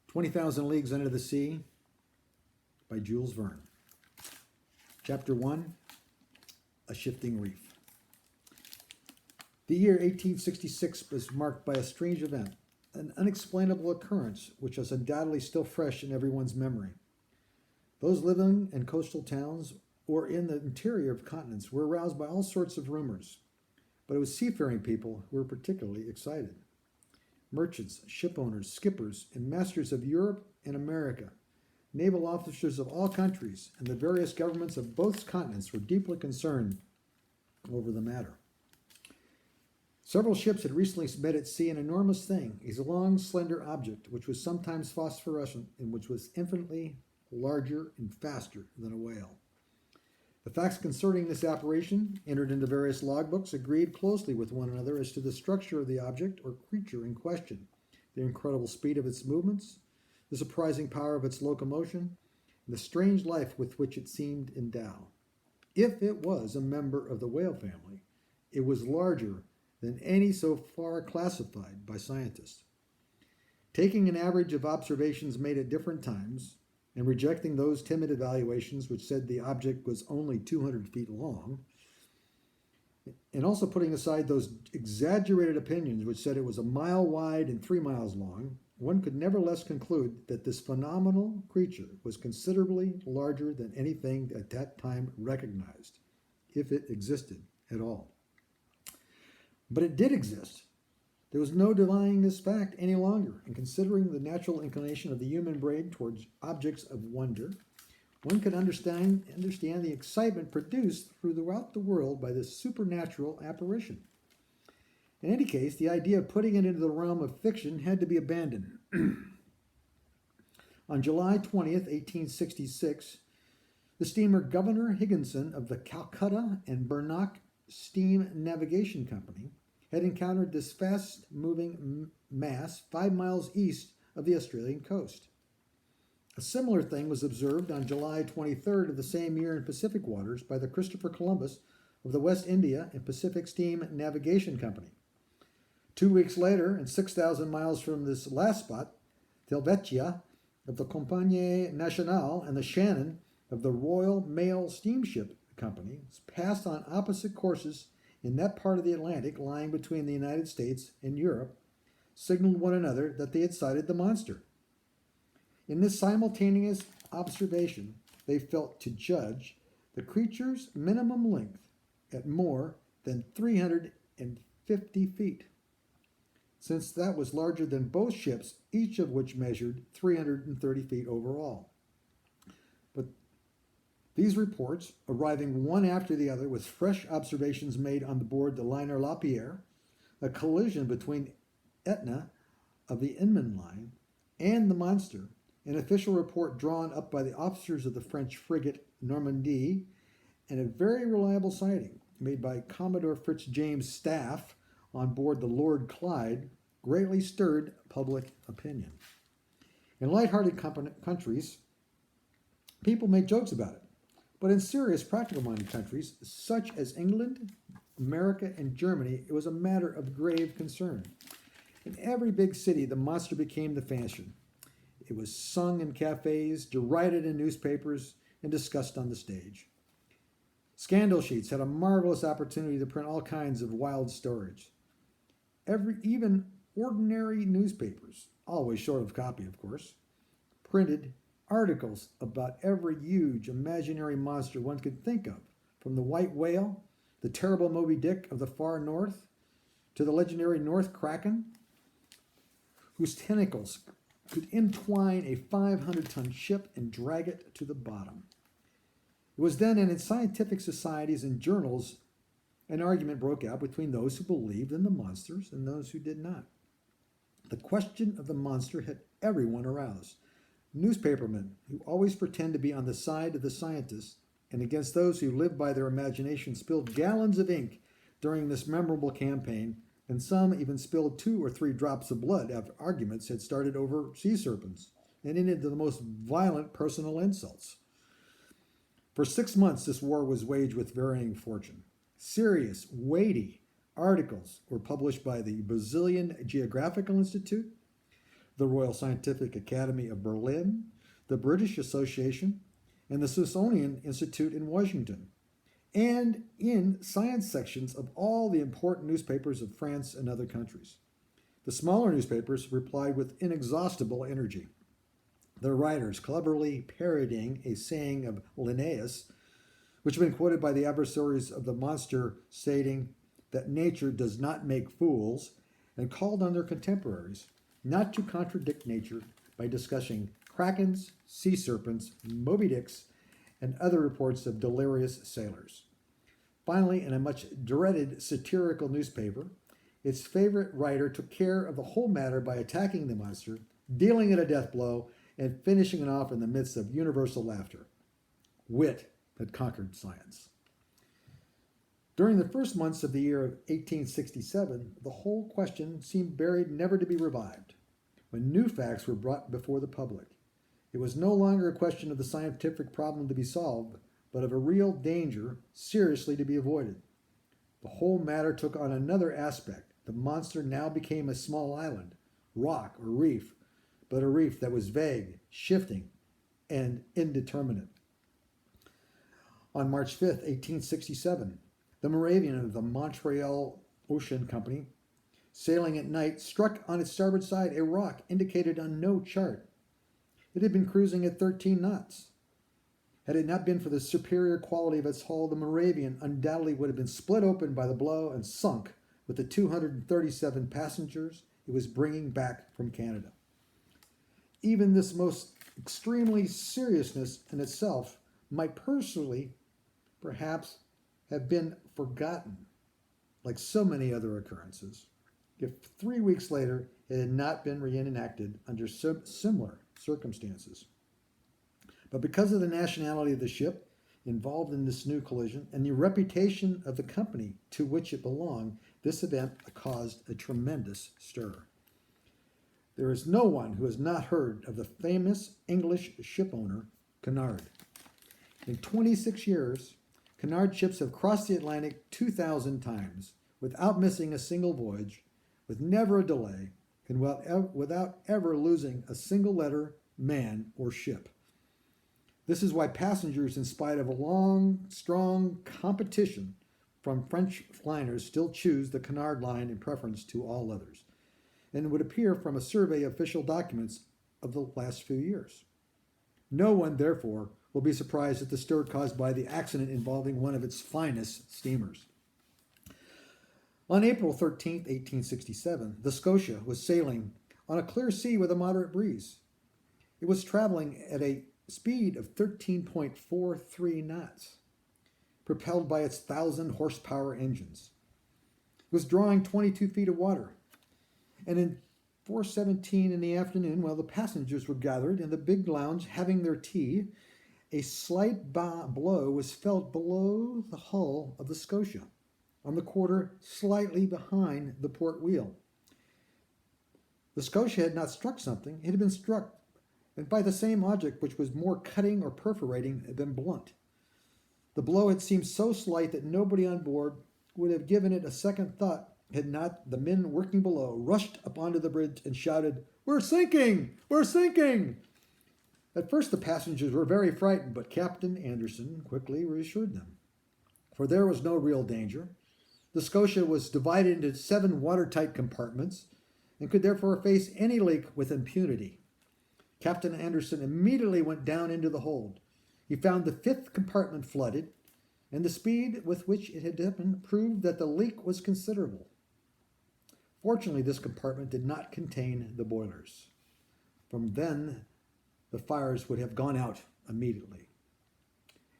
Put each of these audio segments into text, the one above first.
20,000 Leagues Under the Sea by Jules Verne. Chapter 1, A Shifting Reef. The year 1866 was marked by a strange event, an unexplainable occurrence which is undoubtedly still fresh in everyone's memory. Those living in coastal towns or in the interior of continents were aroused by all sorts of rumors, but it was seafaring people who were particularly excited. Merchants, shipowners, skippers, and masters of Europe and America, naval officers of all countries, and the various governments of both continents were deeply concerned over the matter. Several ships had recently met at sea an enormous thing, a long, slender object, which was sometimes phosphorescent and which was infinitely larger and faster than a whale. The facts concerning this apparition, entered into various logbooks, agreed closely with one another as to the structure of the object or creature in question, the incredible speed of its movements, the surprising power of its locomotion, and the strange life with which it seemed endowed. If it was a member of the whale family, it was larger than any so far classified by scientists. Taking an average of observations made at different times, and rejecting those timid evaluations which said the object was only 200 feet long, and also putting aside those exaggerated opinions which said it was a mile wide and 3 miles long, one could nevertheless conclude that this phenomenal creature was considerably larger than anything at that time recognized, if it existed at all. But it did exist. There was no denying this fact any longer, and considering the natural inclination of the human brain towards objects of wonder, one could understand the excitement produced throughout the world by this supernatural apparition. In any case, the idea of putting it into the realm of fiction had to be abandoned. On July 20th, 1866, the steamer Governor Higginson of the Calcutta and Bernock Steam Navigation Company had encountered this fast-moving mass 5 miles east of the Australian coast. A similar thing was observed on July 23rd of the same year in Pacific waters by the Christopher Columbus of the West India and Pacific Steam Navigation Company. 2 weeks later, and 6,000 miles from this last spot, the Helvetia of the Compagnie Nationale and the Shannon of the Royal Mail Steamship Company passed on opposite courses in that part of the Atlantic lying between the United States and Europe, signaled one another that they had sighted the monster. In this simultaneous observation, they felt to judge the creature's minimum length at more than 350 feet, since that was larger than both ships, each of which measured 330 feet overall. But these reports, arriving one after the other with fresh observations made on board the liner La Pierre, a collision between Etna of the Inman Line and the monster, an official report drawn up by the officers of the French frigate Normandie, and a very reliable sighting made by Commodore Fitzjames' staff on board the Lord Clyde, greatly stirred public opinion. In light-hearted countries, people made jokes about it. But in serious, practical-minded countries, such as England, America, and Germany, it was a matter of grave concern. In every big city, the monster became the fashion. It was sung in cafes, derided in newspapers, and discussed on the stage. Scandal sheets had a marvelous opportunity to print all kinds of wild stories. Even ordinary newspapers, always short of copy, of course, printed articles about every huge imaginary monster one could think of, from the white whale, the terrible Moby Dick of the far north, to the legendary North Kraken, whose tentacles could entwine a 500-ton ship and drag it to the bottom. It was then in scientific societies and journals an argument broke out between those who believed in the monsters and those who did not. The question of the monster had everyone aroused. Newspapermen who always pretend to be on the side of the scientists and against those who live by their imagination spilled gallons of ink during this memorable campaign, and some even spilled 2 or 3 drops of blood after arguments had started over sea serpents and ended in the most violent personal insults. For 6 months, this war was waged with varying fortune. Serious, weighty articles were published by the Brazilian Geographical Institute, the Royal Scientific Academy of Berlin, the British Association, and the Smithsonian Institute in Washington, and in science sections of all the important newspapers of France and other countries. The smaller newspapers replied with inexhaustible energy, their writers cleverly parodying a saying of Linnaeus, which had been quoted by the adversaries of the monster, stating that nature does not make fools, and called on their contemporaries not to contradict nature by discussing krakens, sea serpents, Moby Dicks, and other reports of delirious sailors. Finally, in a much dreaded satirical newspaper, its favorite writer took care of the whole matter by attacking the monster, dealing it a death blow, and finishing it off in the midst of universal laughter. Wit had conquered science. During the first months of the year of 1867, the whole question seemed buried, never to be revived. When new facts were brought before the public, it was no longer a question of the scientific problem to be solved, but of a real danger seriously to be avoided. The whole matter took on another aspect. The monster now became a small island, rock or reef, but a reef that was vague, shifting, and indeterminate. On March 5th, 1867, the Moravian of the Montreal Ocean Company, sailing at night, struck on its starboard side a rock indicated on no chart. It had been cruising at 13 knots. Had it not been for the superior quality of its hull, the Moravian undoubtedly would have been split open by the blow and sunk with the 237 passengers it was bringing back from Canada. Even this most extremely seriousness in itself might personally, perhaps, have been forgotten, like so many other occurrences, if 3 weeks later it had not been reenacted under similar circumstances. But because of the nationality of the ship involved in this new collision and the reputation of the company to which it belonged, this event caused a tremendous stir. There is no one who has not heard of the famous English shipowner, Cunard. In 26 years, Cunard ships have crossed the Atlantic 2,000 times without missing a single voyage, with never a delay, and without ever losing a single letter, man, or ship. This is why passengers, in spite of a long, strong competition from French liners, still choose the Cunard line in preference to all others, and it would appear from a survey of official documents of the last few years. No one, therefore, will be surprised at the stir caused by the accident involving one of its finest steamers. On April 13, 1867, the Scotia was sailing on a clear sea with a moderate breeze. It was traveling at a speed of 13.43 knots, propelled by its 1,000-horsepower engines. It was drawing 22 feet of water, and in 4:17 in the afternoon, while the passengers were gathered in the big lounge having their tea, a slight blow was felt below the hull of the Scotia, on the quarter slightly behind the port wheel. The Scotia had not struck something, it had been struck by the same object which was more cutting or perforating than blunt. The blow had seemed so slight that nobody on board would have given it a second thought had not the men working below rushed up onto the bridge and shouted, "We're sinking! We're sinking!" At first the passengers were very frightened, but Captain Anderson quickly reassured them, for there was no real danger. The Scotia was divided into 7 watertight compartments and could therefore face any leak with impunity. Captain Anderson immediately went down into the hold. He found the 5th compartment flooded, and the speed with which it had happened proved that the leak was considerable. Fortunately, this compartment did not contain the boilers. From then, the fires would have gone out immediately.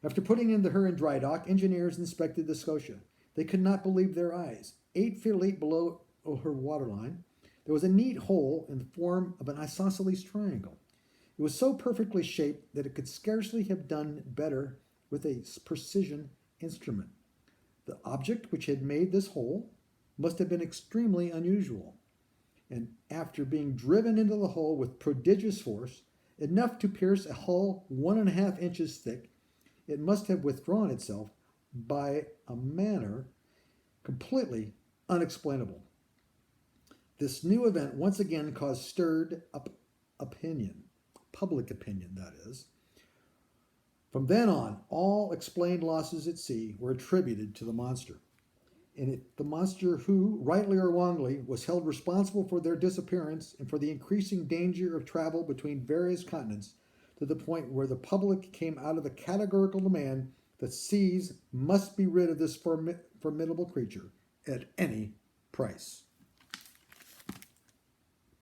After putting her in dry dock, engineers inspected the Scotia. They could not believe their eyes. 8 feet below her waterline, there was a neat hole in the form of an isosceles triangle. It was so perfectly shaped that it could scarcely have done better with a precision instrument. The object which had made this hole must have been extremely unusual, and after being driven into the hole with prodigious force, enough to pierce a hull 1.5 inches thick, it must have withdrawn itself by a manner completely unexplainable. This new event once again caused stirred up opinion, public opinion, that is. From then on, all explained losses at sea were attributed to the monster. And the monster who, rightly or wrongly, was held responsible for their disappearance and for the increasing danger of travel between various continents to the point where the public came out of the categorical demand that seas must be rid of this formidable creature at any price.